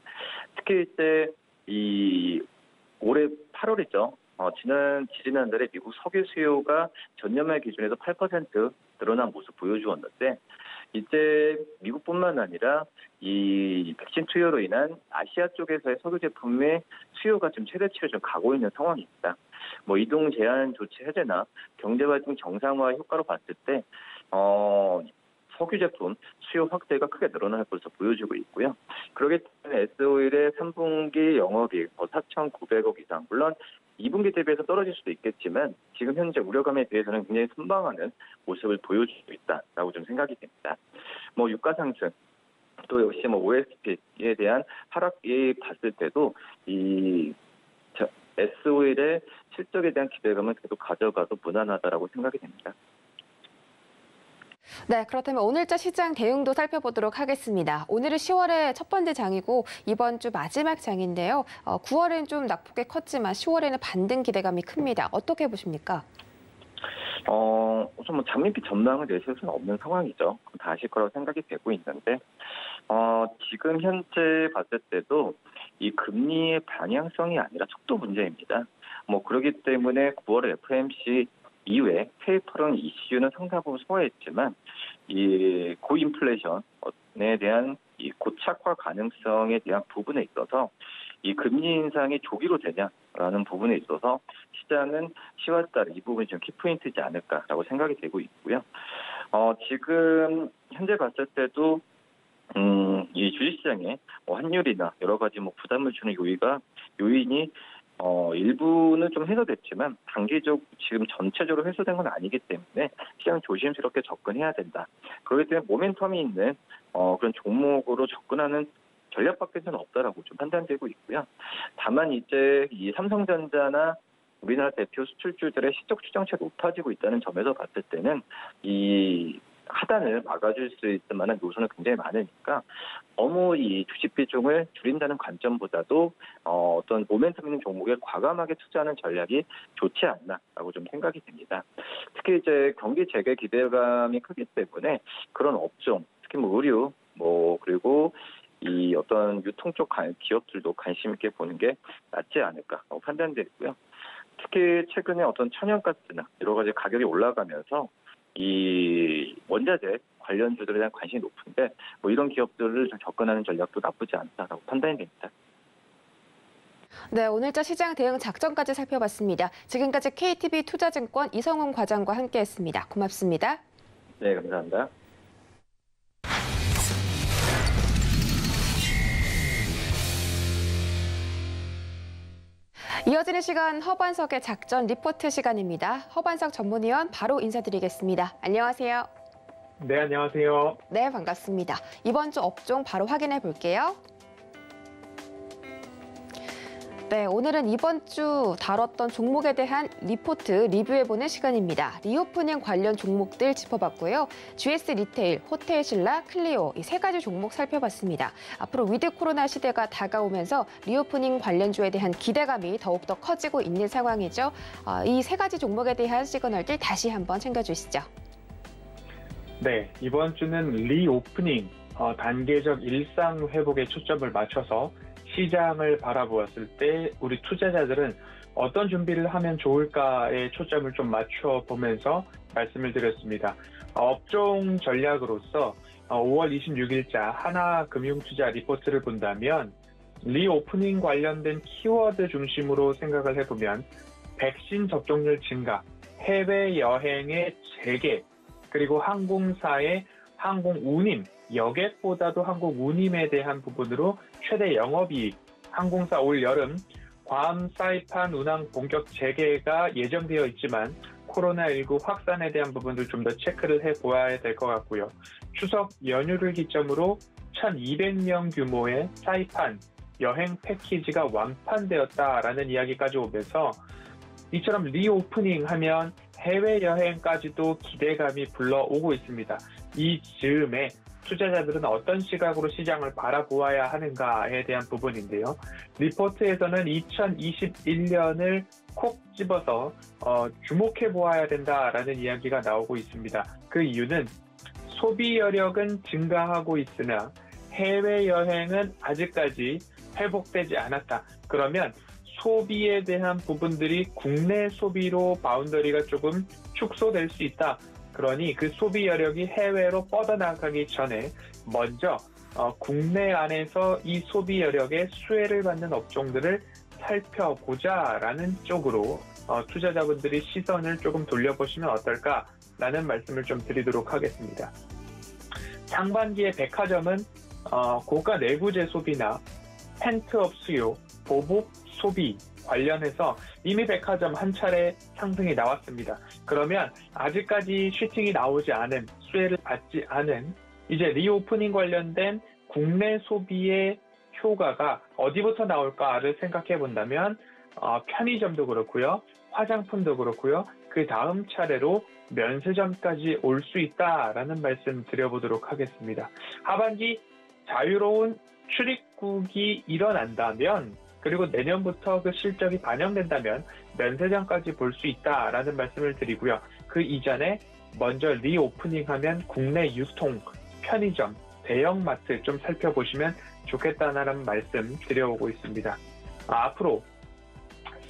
Speaker 3: 특히 이제 이 올해 8월이죠. 지지난달에 미국 석유 수요가 전년말 기준에서 8% 늘어난 모습 보여주었는데 이제 미국뿐만 아니라 이 백신 투여로 인한 아시아 쪽에서의 석유 제품의 수요가 지금 최대치를 좀 가고 있는 상황입니다. 이동 제한 조치 해제나 경제 활동 정상화 효과로 봤을 때 석유 제품 수요 확대가 크게 늘어날 것으로 보여지고 있고요. 그렇기 때문에 S오일의 3분기 영업이익 4,900억 이상, 물론 2분기 대비해서 떨어질 수도 있겠지만 지금 현재 우려감에 비해서는 굉장히 선방하는 모습을 보여주고 있다라고 좀 생각이 됩니다. 유가 상승, 또 역시 OSP에 대한 하락이 봤을 때도 이 S오일의 실적에 대한 기대감은 계속 가져가도 무난하다라고 생각이 됩니다.
Speaker 1: 네, 그렇다면 오늘자 시장 대응도 살펴보도록 하겠습니다. 오늘은 10월의 첫 번째 장이고 이번 주 마지막 장인데요. 9월엔 좀 낙폭이 컸지만 10월에는 반등 기대감이 큽니다. 어떻게 보십니까?
Speaker 3: 우선 장밋빛 전망을 내실 수는 없는 상황이죠. 다 아실 거라고 생각이 되고 있는데, 지금 현재 봤을 때도 이 금리의 방향성이 아니라 속도 문제입니다. 그렇기 때문에 9월에 FOMC 이후에 페이퍼런 이슈는 상당히 소화했지만 이 고인플레이션에 대한 이 고착화 가능성에 대한 부분에 있어서 이 금리 인상이 조기로 되냐라는 부분에 있어서 시장은 10월 달에 이 부분이 좀 키포인트지 않을까라고 생각이 되고 있고요. 지금 현재 봤을 때도 이 주식시장에 환율이나 여러 가지 부담을 주는 요인이 일부는 좀 해소됐지만 단기적 지금 전체적으로 해소된 건 아니기 때문에 시장 조심스럽게 접근해야 된다. 그렇기 때문에 모멘텀이 있는 그런 종목으로 접근하는 전략밖에는 없다라고 좀 판단되고 있고요. 다만 이제 이 삼성전자나 우리나라 대표 수출주들의 실적 추정치가 높아지고 있다는 점에서 봤을 때는 이 하단을 막아줄 수 있을 만한 요소는 굉장히 많으니까 너무 이 주식 비중을 줄인다는 관점보다도 어떤 모멘텀 있는 종목에 과감하게 투자하는 전략이 좋지 않나라고 좀 생각이 됩니다. 특히 이제 경기 재개 기대감이 크기 때문에 그런 업종, 특히 의류, 그리고 이 어떤 유통 쪽 기업들도 관심 있게 보는 게 낫지 않을까라고 판단되고요. 특히 최근에 어떤 천연가스나 여러 가지 가격이 올라가면서 이 원자재 관련주들에 대한 관심이 높은데 이런 기업들을 좀 접근하는 전략도 나쁘지 않다라고 판단이 됩니다.
Speaker 1: 네, 오늘자 시장 대응 작전까지 살펴봤습니다. 지금까지 KTB 투자증권 이성훈 과장과 함께했습니다. 고맙습니다.
Speaker 3: 네, 감사합니다.
Speaker 1: 이어지는 시간 허반석의 작전 리포트 시간입니다. 허반석 전문위원 바로 인사드리겠습니다. 안녕하세요.
Speaker 4: 네, 안녕하세요.
Speaker 1: 네, 반갑습니다. 이번 주 업종 바로 확인해 볼게요. 네, 오늘은 이번 주 다뤘던 종목에 대한 리포트 리뷰해보는 시간입니다. 리오프닝 관련 종목들 짚어봤고요. GS 리테일, 호텔신라, 클리오 이 세 가지 종목 살펴봤습니다. 앞으로 위드 코로나 시대가 다가오면서 리오프닝 관련주에 대한 기대감이 더욱더 커지고 있는 상황이죠. 이 세 가지 종목에 대한 시그널들 다시 한번 챙겨주시죠.
Speaker 4: 네, 이번 주는 리오프닝, 단계적 일상 회복에 초점을 맞춰서 시장을 바라보았을 때 우리 투자자들은 어떤 준비를 하면 좋을까에 초점을 좀 맞춰보면서 말씀을 드렸습니다. 업종 전략으로서 5월 26일자 하나금융투자 리포트를 본다면 리오프닝 관련된 키워드 중심으로 생각을 해보면 백신 접종률 증가, 해외여행의 재개, 그리고 항공사의 항공운임, 여객보다도 항공운임에 대한 부분으로 최대 영업이익, 항공사 올 여름 괌 사이판 운항 본격 재개가 예정되어 있지만 코로나19 확산에 대한 부분들 좀 더 체크를 해보아야 될 것 같고요. 추석 연휴를 기점으로 1,200명 규모의 사이판 여행 패키지가 완판되었다라는 이야기까지 오면서 이처럼 리오프닝 하면 해외여행까지도 기대감이 불러오고 있습니다. 이 즈음에 투자자들은 어떤 시각으로 시장을 바라보아야 하는가에 대한 부분인데요. 리포트에서는 2021년을 콕 집어서 주목해 보아야 된다라는 이야기가 나오고 있습니다. 그 이유는 소비 여력은 증가하고 있으나 해외여행은 아직까지 회복되지 않았다. 그러면 소비에 대한 부분들이 국내 소비로 바운더리가 조금 축소될 수 있다. 그러니 그 소비 여력이 해외로 뻗어나가기 전에 먼저 국내 안에서 이 소비 여력의 수혜를 받는 업종들을 살펴보자라는 쪽으로 투자자분들이 시선을 조금 돌려보시면 어떨까라는 말씀을 좀 드리도록 하겠습니다. 상반기에 백화점은 고가 내구재 소비나 펜트업 수요, 보복 소비 관련해서 이미 백화점 한 차례 상승이 나왔습니다. 그러면 아직까지 슈팅이 나오지 않은, 수혜를 받지 않은 이제 리오프닝 관련된 국내 소비의 효과가 어디부터 나올까를 생각해 본다면 편의점도 그렇고요, 화장품도 그렇고요, 그 다음 차례로 면세점까지 올 수 있다라는 말씀 드려보도록 하겠습니다. 하반기 자유로운 출입국이 일어난다면, 그리고 내년부터 그 실적이 반영된다면 면세점까지 볼 수 있다라는 말씀을 드리고요. 그 이전에 먼저 리오프닝하면 국내 유통, 편의점, 대형마트 좀 살펴보시면 좋겠다는 말씀 드려오고 있습니다. 앞으로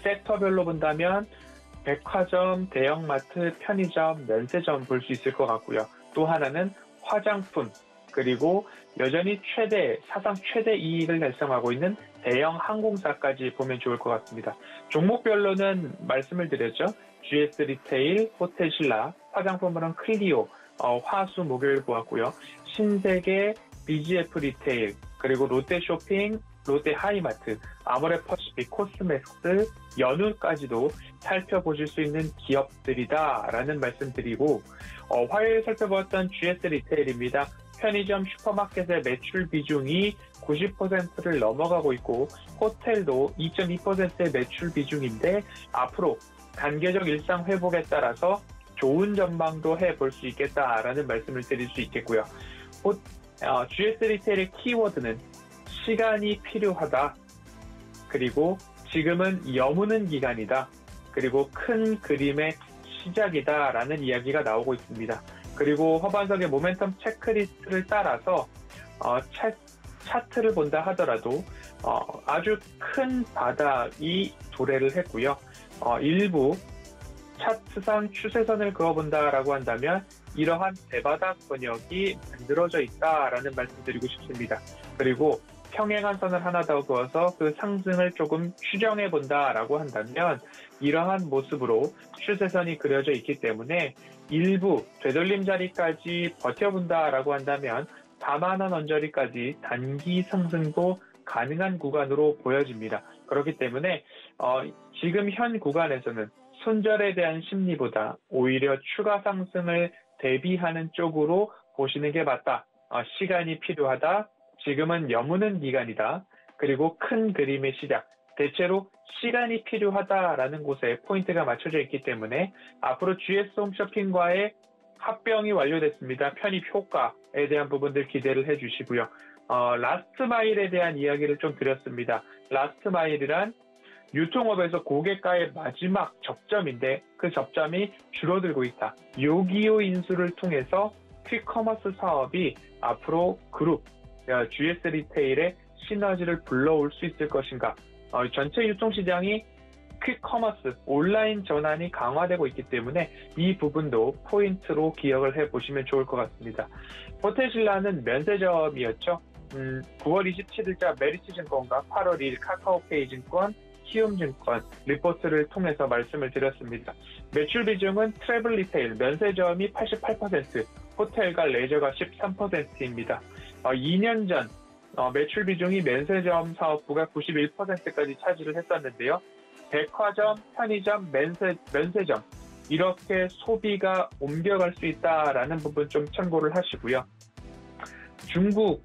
Speaker 4: 섹터별로 본다면 백화점, 대형마트, 편의점, 면세점 볼 수 있을 것 같고요. 또 하나는 화장품, 그리고 여전히 사상 최대 이익을 달성하고 있는 대형 항공사까지 보면 좋을 것 같습니다. 종목별로는 말씀을 드렸죠. GS 리테일, 호텔신라, 화장품으로는 클리오, 화수 목요일 보았고요. 신세계, BGF 리테일, 그리고 롯데쇼핑, 롯데하이마트, 아모레퍼시픽, 코스맥스, 연우까지도 살펴보실 수 있는 기업들이다라는 말씀드리고, 화요일 살펴보았던 GS 리테일입니다. 편의점, 슈퍼마켓의 매출 비중이 90%를 넘어가고 있고, 호텔도 2.2%의 매출 비중인데 앞으로 단계적 일상 회복에 따라서 좋은 전망도 해볼 수 있겠다라는 말씀을 드릴 수 있겠고요. GS 리테일의 키워드는 시간이 필요하다, 그리고 지금은 여무는 기간이다, 그리고 큰 그림의 시작이다라는 이야기가 나오고 있습니다. 그리고 허반석의 모멘텀 체크리스트를 따라서 차트를 본다 하더라도 아주 큰 바닥이 도래를 했고요. 일부 차트상 추세선을 그어본다라고 한다면 이러한 대바닥 번역이 만들어져 있다라는 말씀드리고 싶습니다. 그리고 평행한 선을 하나 더 그어서 그 상승을 조금 추정해 본다라고 한다면 이러한 모습으로 추세선이 그려져 있기 때문에 일부 되돌림 자리까지 버텨본다라고 한다면 4만 원 언저리까지 단기 상승도 가능한 구간으로 보여집니다. 그렇기 때문에 지금 현 구간에서는 손절에 대한 심리보다 오히려 추가 상승을 대비하는 쪽으로 보시는 게 맞다. 시간이 필요하다. 지금은 여무는 기간이다. 그리고 큰 그림의 시작. 대체로 시간이 필요하다라는 곳에 포인트가 맞춰져 있기 때문에 앞으로 GS 홈쇼핑과의 합병이 완료됐습니다. 편입 효과에 대한 부분들 기대를 해주시고요. 라스트 마일에 대한 이야기를 좀 드렸습니다. 라스트 마일이란 유통업에서 고객과의 마지막 접점인데 그 접점이 줄어들고 있다. 요기요 인수를 통해서 퀵커머스 사업이 앞으로 그룹 GS 리테일의 시너지를 불러올 수 있을 것인가. 전체 유통시장이 퀵커머스, 온라인 전환이 강화되고 있기 때문에 이 부분도 포인트로 기억을 해보시면 좋을 것 같습니다. 호텔신라는 면세점이었죠. 9월 27일자 메리츠증권과 8월 2일 카카오페이증권, 키움증권 리포트를 통해서 말씀을 드렸습니다. 매출 비중은 트래블 리테일, 면세점이 88%, 호텔과 레저가 13%입니다. 2년 전 매출 비중이 면세점 사업부가 91%까지 차지를 했었는데요. 백화점, 편의점, 면세점 이렇게 소비가 옮겨갈 수 있다라는 부분 좀 참고를 하시고요. 중국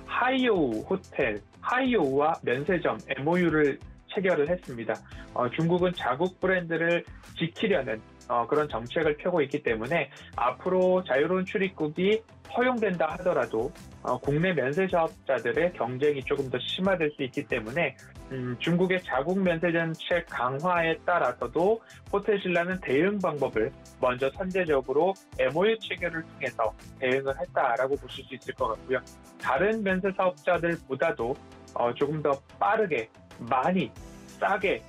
Speaker 4: 하이오우 호텔, 하이오우와 면세점 MOU를 체결을 했습니다. 중국은 자국 브랜드를 지키려는 그런 정책을 펴고 있기 때문에 앞으로 자유로운 출입국이 허용된다 하더라도 국내 면세 사업자들의 경쟁이 조금 더 심화될 수 있기 때문에 중국의 자국 면세 정책 강화에 따라서도 호텔신라는 대응 방법을 먼저 선제적으로 MOU 체결을 통해서 대응을 했다라고 보실 수 있을 것 같고요. 다른 면세 사업자들보다도 조금 더 빠르게 많이 싸게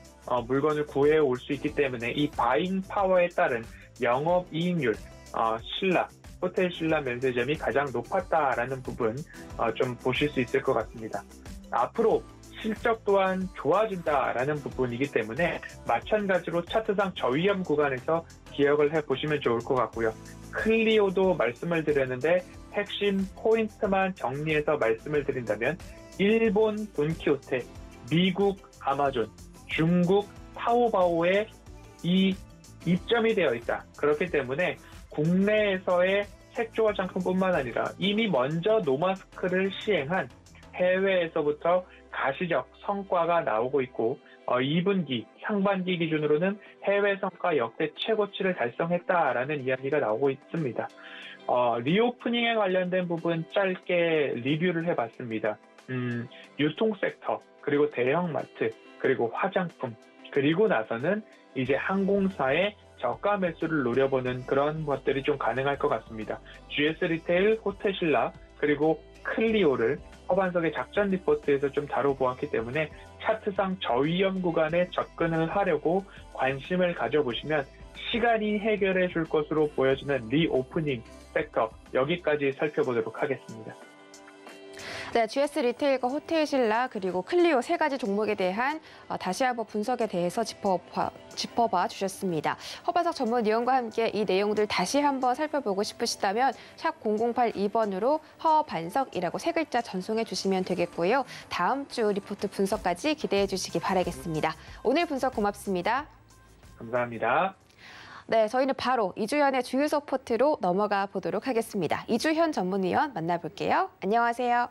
Speaker 4: 물건을 구해 올 수 있기 때문에 이 바잉 파워에 따른 영업이익률 신라, 호텔신라 면세점이 가장 높았다라는 부분 좀 보실 수 있을 것 같습니다. 앞으로 실적 또한 좋아진다라는 부분이기 때문에 마찬가지로 차트상 저위험 구간에서 기억을 해보시면 좋을 것 같고요. 클리오도 말씀을 드렸는데 핵심 포인트만 정리해서 말씀을 드린다면 일본 돈키호테, 미국 아마존, 중국 타오바오에 이 입점이 되어 있다. 그렇기 때문에 국내에서의 색조 화장품뿐만 아니라 이미 먼저 노마스크를 시행한 해외에서부터 가시적 성과가 나오고 있고 2분기 상반기 기준으로는 해외 성과 역대 최고치를 달성했다라는 이야기가 나오고 있습니다. 리오프닝에 관련된 부분 짧게 리뷰를 해봤습니다. 유통 섹터, 그리고 대형마트, 그리고 화장품, 그리고 나서는 이제 항공사의 저가 매수를 노려보는 그런 것들이 좀 가능할 것 같습니다. GS 리테일, 호텔신라, 그리고 클리오를 허반석의 작전 리포트에서 좀 다뤄보았기 때문에 차트상 저위험 구간에 접근을 하려고 관심을 가져보시면 시간이 해결해 줄 것으로 보여지는 리오프닝 섹터, 여기까지 살펴보도록 하겠습니다.
Speaker 1: 네, GS 리테일과 호텔신라 그리고 클리오 세 가지 종목에 대한 다시 한번 분석에 대해서 짚어봐 주셨습니다. 허반석 전문위원과 함께 이 내용들 다시 한번 살펴보고 싶으시다면 샵 0082번으로 허반석이라고 세 글자 전송해 주시면 되겠고요. 다음 주 리포트 분석까지 기대해 주시기 바라겠습니다. 오늘 분석 고맙습니다.
Speaker 4: 감사합니다.
Speaker 1: 네, 저희는 바로 이주현의 주요 서포트로 넘어가 보도록 하겠습니다. 이주현 전문위원 만나볼게요. 안녕하세요.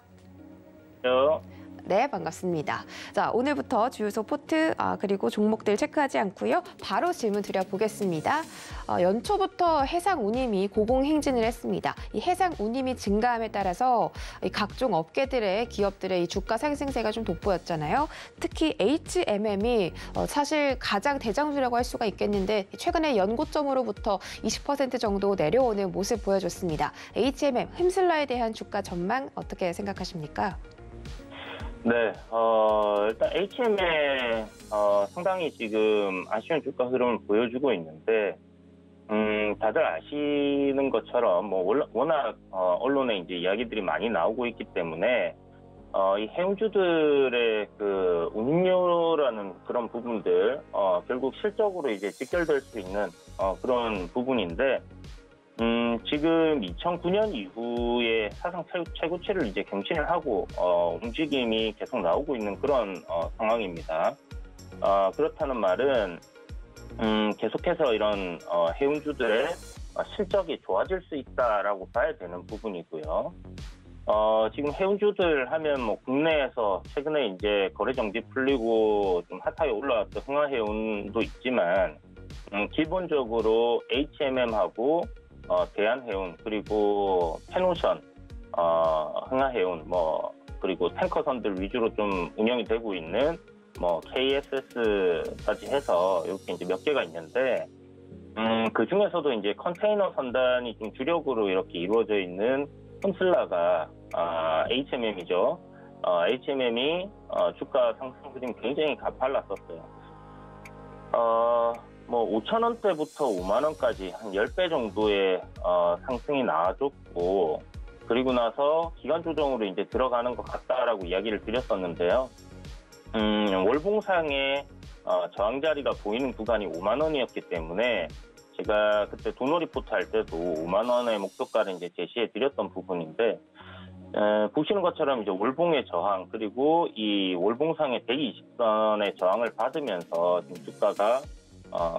Speaker 1: 네, 반갑습니다. 자, 오늘부터 주요 서포트 그리고 종목들 체크하지 않고요. 바로 질문 드려보겠습니다. 연초부터 해상 운임이 고공행진을 했습니다. 이 해상 운임이 증가함에 따라서 이 각종 업계들의 기업들의 이 주가 상승세가 좀 돋보였잖아요. 특히 HMM이 사실 가장 대장주라고 할 수가 있겠는데 최근에 연고점으로부터 20% 정도 내려오는 모습 보여줬습니다. HMM, 흠슬라에 대한 주가 전망 어떻게 생각하십니까?
Speaker 5: 네, 일단 HM에 상당히 지금 아쉬운 주가 흐름을 보여주고 있는데, 다들 아시는 것처럼 뭐 워낙 언론에 이제 이야기들이 많이 나오고 있기 때문에 이 해운주들의 그 운임료라는 그런 부분들 결국 실적으로 이제 직결될 수 있는 그런 부분인데. 지금 2009년 이후에 사상 최고치를 이제 경신을 하고 움직임이 계속 나오고 있는 그런 상황입니다. 그렇다는 말은 계속해서 이런 해운주들의 실적이 좋아질 수 있다라고 봐야 되는 부분이고요. 지금 해운주들 하면 뭐 국내에서 최근에 이제 거래 정지 풀리고 좀 핫하게 올라왔던 흥하해운도 있지만 기본적으로 HMM하고 대한해운 그리고 펜오션, 흥하해운 그리고 탱커선들 위주로 좀 운영이 되고 있는 KSS까지 해서 이렇게 이제 몇 개가 있는데 그 중에서도 이제 컨테이너 선단이 좀 주력으로 이렇게 이루어져 있는 흠슬라가 HMM이죠. HMM이 주가 상승 흐름 굉장히 가팔랐었어요. 5,000원대부터 5만원까지 한 10배 정도의 상승이 나와줬고, 그리고 나서 기간 조정으로 이제 들어가는 것 같다라고 이야기를 드렸었는데요. 월봉상의 저항 자리가 보이는 구간이 5만원이었기 때문에 제가 그때 도노 리포트 할 때도 5만원의 목표가를 이제 제시해 드렸던 부분인데, 보시는 것처럼 이제 월봉의 저항, 그리고 이 월봉상의 120선의 저항을 받으면서 지금 주가가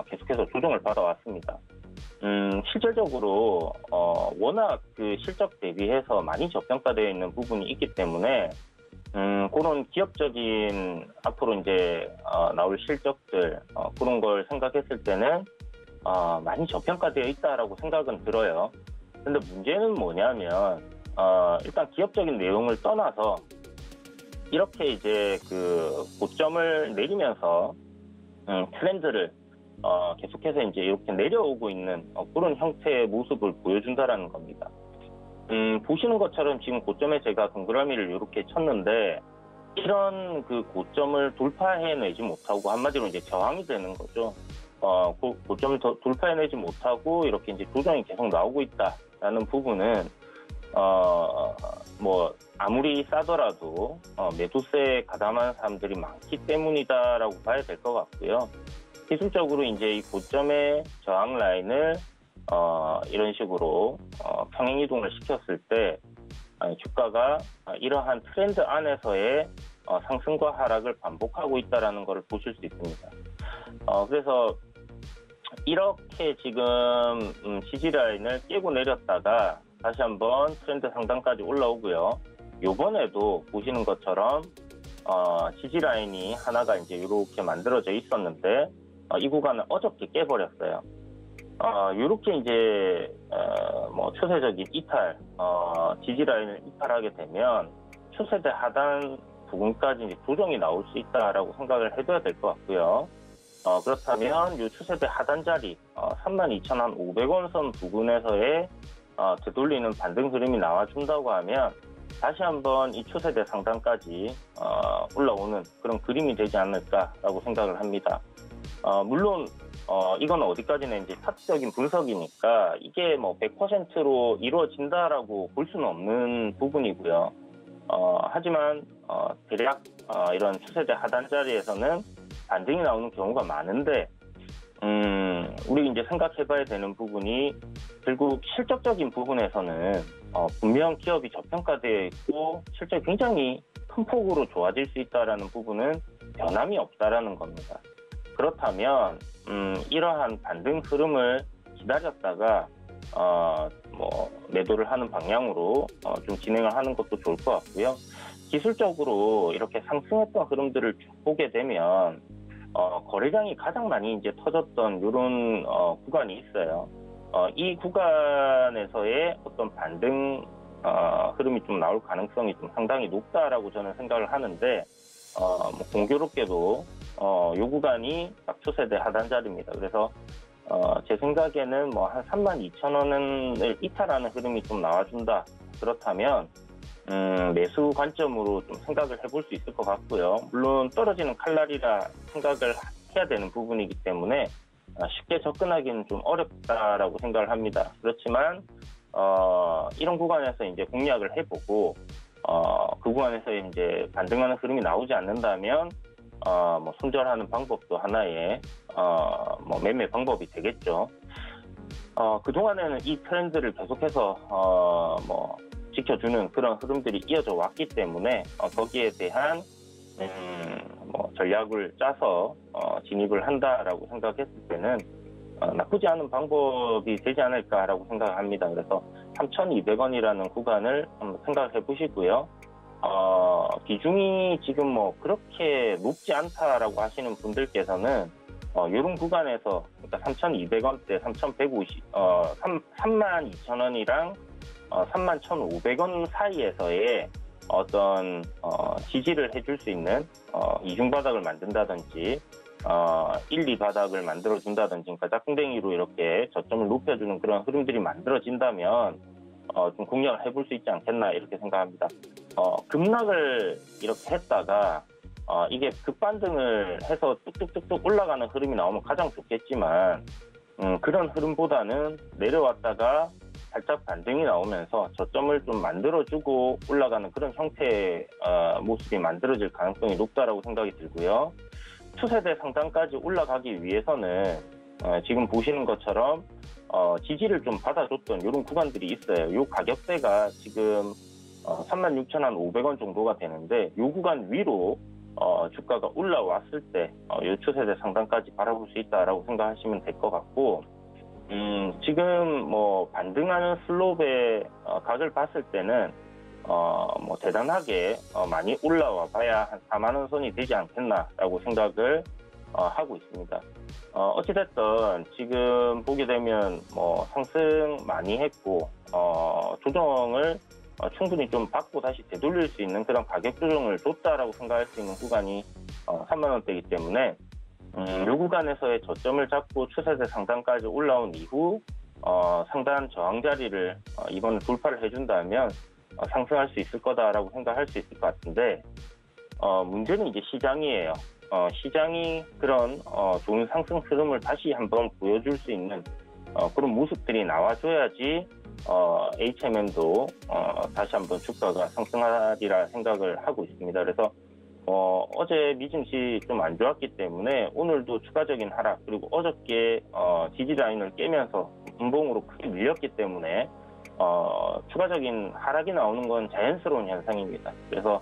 Speaker 5: 계속해서 조정을 받아왔습니다. 실질적으로 워낙 그 실적 대비해서 많이 저평가되어 있는 부분이 있기 때문에 그런 기업적인 앞으로 이제 나올 실적들 그런 걸 생각했을 때는 많이 저평가되어 있다라고 생각은 들어요. 근데 문제는 뭐냐면 일단 기업적인 내용을 떠나서 이렇게 이제 그 고점을 내리면서 트렌드를 계속해서 이제 이렇게 내려오고 있는 그런 형태의 모습을 보여준다라는 겁니다. 보시는 것처럼 지금 고점에 제가 동그라미를 이렇게 쳤는데 이런 그 고점을 돌파해내지 못하고 한마디로 이제 저항이 되는 거죠. 고점을 돌파해내지 못하고 이렇게 이제 조정이 계속 나오고 있다라는 부분은 아무리 싸더라도 매도세에 가담한 사람들이 많기 때문이다라고 봐야 될 것 같고요. 기술적으로 이제 이 고점의 저항 라인을 이런 식으로 평행 이동을 시켰을 때 주가가 이러한 트렌드 안에서의 상승과 하락을 반복하고 있다는 것을 보실 수 있습니다. 그래서 이렇게 지금 지지라인을 깨고 내렸다가 다시 한번 트렌드 상단까지 올라오고요. 요번에도 보시는 것처럼 지지라인이 하나가 이제 이렇게 만들어져 있었는데 이 구간을 어저께 깨버렸어요. 이렇게 이제 뭐 추세적인 이탈, 지지라인을 이탈하게 되면 추세대 하단 부분까지 이제 조정이 나올 수 있다라고 생각을 해둬야 될 것 같고요. 그렇다면 이 추세대 하단 자리 32,500원 선 부근에서의 되돌리는 반등 흐름이 나와준다고 하면 다시 한번 이 추세대 상단까지 올라오는 그런 그림이 되지 않을까라고 생각을 합니다. 물론 이건 어디까지나 이제 사적인 분석이니까 이게 뭐 100%로 이루어진다라고 볼 수는 없는 부분이고요. 하지만 대략 이런 추세대 하단 자리에서는 반등이 나오는 경우가 많은데 우리 이제 생각해봐야 되는 부분이 결국 실적적인 부분에서는 분명 기업이 저평가되어 있고 실적이 굉장히 큰 폭으로 좋아질 수 있다라는 부분은 변함이 없다라는 겁니다. 그렇다면 이러한 반등 흐름을 기다렸다가 뭐 매도를 하는 방향으로 좀 진행을 하는 것도 좋을 것 같고요. 기술적으로 이렇게 상승했던 흐름들을 쭉 보게 되면 거래량이 가장 많이 이제 터졌던 이런 구간이 있어요. 이 구간에서의 어떤 반등 흐름이 좀 나올 가능성이 좀 상당히 높다라고 저는 생각을 하는데 뭐 공교롭게도 이 구간이 딱 추세대 하단 자리입니다. 그래서 제 생각에는 뭐 한 32,000원을 이탈하는 흐름이 좀 나와준다. 그렇다면 매수 관점으로 좀 생각을 해볼 수 있을 것 같고요. 물론 떨어지는 칼날이라 생각을 해야 되는 부분이기 때문에 쉽게 접근하기는 좀 어렵다라고 생각을 합니다. 그렇지만 이런 구간에서 이제 공략을 해보고 그 구간에서 이제 반등하는 흐름이 나오지 않는다면 뭐 손절하는 방법도 하나의 뭐 매매 방법이 되겠죠. 그동안에는 이 트렌드를 계속해서 뭐 지켜주는 그런 흐름들이 이어져 왔기 때문에 거기에 대한 뭐 전략을 짜서 진입을 한다라고 생각했을 때는 나쁘지 않은 방법이 되지 않을까라고 생각합니다. 그래서 3,200원이라는 구간을 한번 생각해 보시고요. 비중이 지금 뭐 그렇게 높지 않다라고 하시는 분들께서는 이런 구간에서 그러니까 3,200원대, 32,000원이랑 31,500원 사이에서의 어떤 지지를 해줄 수 있는 이중바닥을 만든다든지 1, 2바닥을 만들어준다든지 그러니까 짝꿍댕이로 이렇게 저점을 높여주는 그런 흐름들이 만들어진다면 좀 공략을 해볼 수 있지 않겠나 이렇게 생각합니다. 급락을 이렇게 했다가 이게 급반등을 해서 뚝뚝뚝뚝 올라가는 흐름이 나오면 가장 좋겠지만 그런 흐름보다는 내려왔다가 살짝 반등이 나오면서 저점을 좀 만들어주고 올라가는 그런 형태의 모습이 만들어질 가능성이 높다라고 생각이 들고요. 추세대 상단까지 올라가기 위해서는 지금 보시는 것처럼 지지를 좀 받아줬던 이런 구간들이 있어요. 이 가격대가 지금 36,500원 정도가 되는데 이 구간 위로 주가가 올라왔을 때 이 추세대 상단까지 바라볼 수 있다라고 생각하시면 될 것 같고 지금 뭐 반등하는 슬롭의 각을 봤을 때는 뭐 대단하게 많이 올라와 봐야 한 4만 원 선이 되지 않겠나라고 생각을 하고 있습니다. 어찌됐든 지금 보게 되면 뭐 상승 많이 했고 조정을 충분히 좀 받고 다시 되돌릴 수 있는 그런 가격 조정을 줬다라고 생각할 수 있는 구간이 3만 원대이기 때문에 이 구간에서의 저점을 잡고 추세대 상단까지 올라온 이후 상단 저항 자리를 이번에 돌파를 해준다면 상승할 수 있을 거다라고 생각할 수 있을 것 같은데 문제는 이제 시장이에요. 시장이 그런 좋은 상승 흐름을 다시 한번 보여줄 수 있는 그런 모습들이 나와줘야지 HMM도 다시 한번 주가가 상승하리라 생각을 하고 있습니다. 그래서 어제 미증시 좀 안 좋았기 때문에 오늘도 추가적인 하락, 그리고 어저께 지지 라인을 깨면서 분봉으로 크게 밀렸기 때문에 추가적인 하락이 나오는 건 자연스러운 현상입니다. 그래서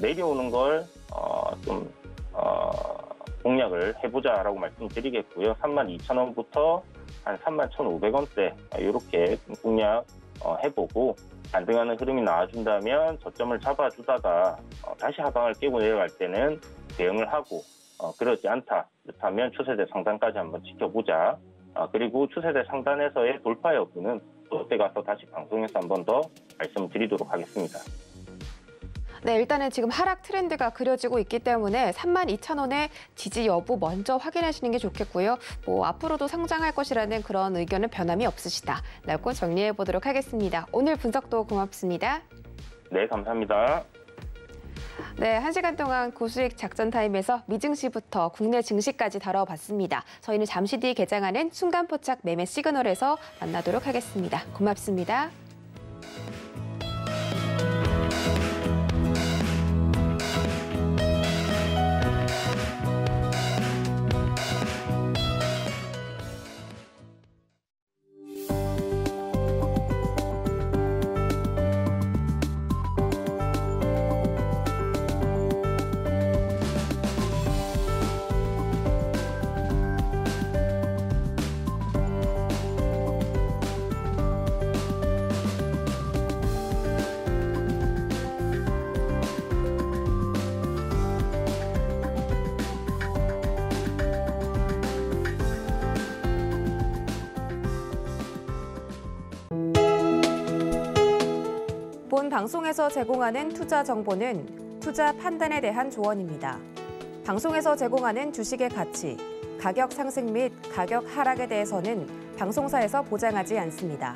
Speaker 5: 내려오는 걸 좀 공략을 해보자라고 말씀드리겠고요. 32,000원부터 한 31,500원대 이렇게 공략 해보고 반등하는 흐름이 나와준다면 저점을 잡아주다가 다시 하방을 깨고 내려갈 때는 대응을 하고 그러지 않다. 그렇다면 추세대 상단까지 한번 지켜보자. 그리고 추세대 상단에서의 돌파 여부는 그때 가서 다시 방송에서 한 번 더 말씀드리도록 하겠습니다.
Speaker 1: 네, 일단은 지금 하락 트렌드가 그려지고 있기 때문에 32,000원의 지지 여부 먼저 확인하시는 게 좋겠고요. 앞으로도 상장할 것이라는 그런 의견은 변함이 없으시다. 라고 정리해 보도록 하겠습니다. 오늘 분석도 고맙습니다.
Speaker 5: 네, 감사합니다.
Speaker 1: 네, 1시간 동안 고수익 작전 타임에서 미증시부터 국내 증시까지 다뤄봤습니다. 저희는 잠시 뒤 개장하는 순간포착 매매 시그널에서 만나도록 하겠습니다. 고맙습니다. 본 방송에서 제공하는 투자 정보는 투자 판단에 대한 조언입니다. 방송에서 제공하는 주식의 가치, 가격 상승 및 가격 하락에 대해서는 방송사에서 보장하지 않습니다.